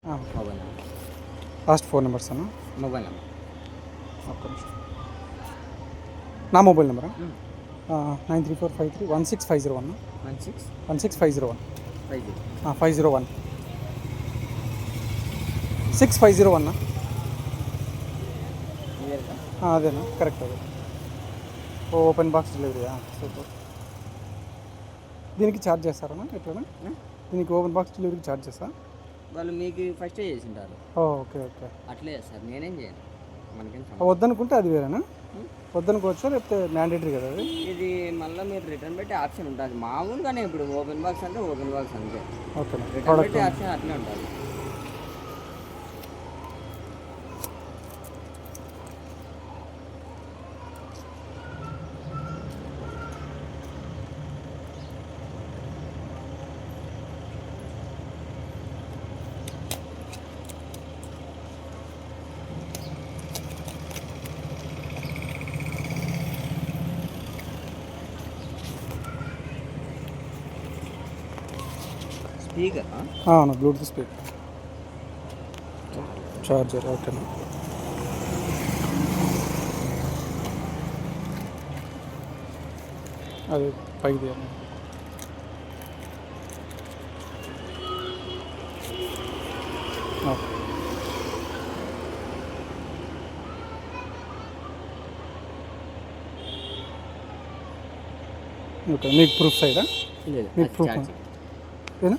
Mobile number. Last 4 numbers అన్న. Mobile number. ఒక్క నిమిషం. నా మొబైల్ నెంబరా 9345316501 16501 501 6501 అదేనా కరెక్ట్. అదే ఓపెన్ బాక్స్ డెలివరీయా? సూపర్. దీనికి ఛార్జ్ చేస్తారన్నా ఎట్లా? దీనికి ఓపెన్ బాక్స్ డెలివరీకి ఛార్జ్ చేస్తా? వాళ్ళు మీకు ఫస్టే చేసింటారు. Okay okay. అట్లే చేస్తారు, నేనేం చేయను. మనకేం వద్దనుకుంటే అది వేరేనా? వద్దనుకోవచ్చా లేకపోతే మ్యాండేటరీ కదా అది? ఇది మళ్ళీ మీరు రిటర్న్ పెట్టే ఆప్షన్ ఉంటుంది మామూలుగానే. ఇప్పుడు ఓపెన్ బాక్స్ అంటే ఓపెన్ బాక్స్ అంతే. ఓకే. రిటర్న్ పెట్టే ఆప్షన్ అట్లే ఉంటుంది. స్పీకర్ అవును, బ్లూటూత్ స్పీకర్, చార్జర్. ఓకేనా. అది పైది అన్న. ఓకే. మీకు ప్రూఫ్ సైడా? లేదు, మీకు ప్రూఫ్ ఏనా?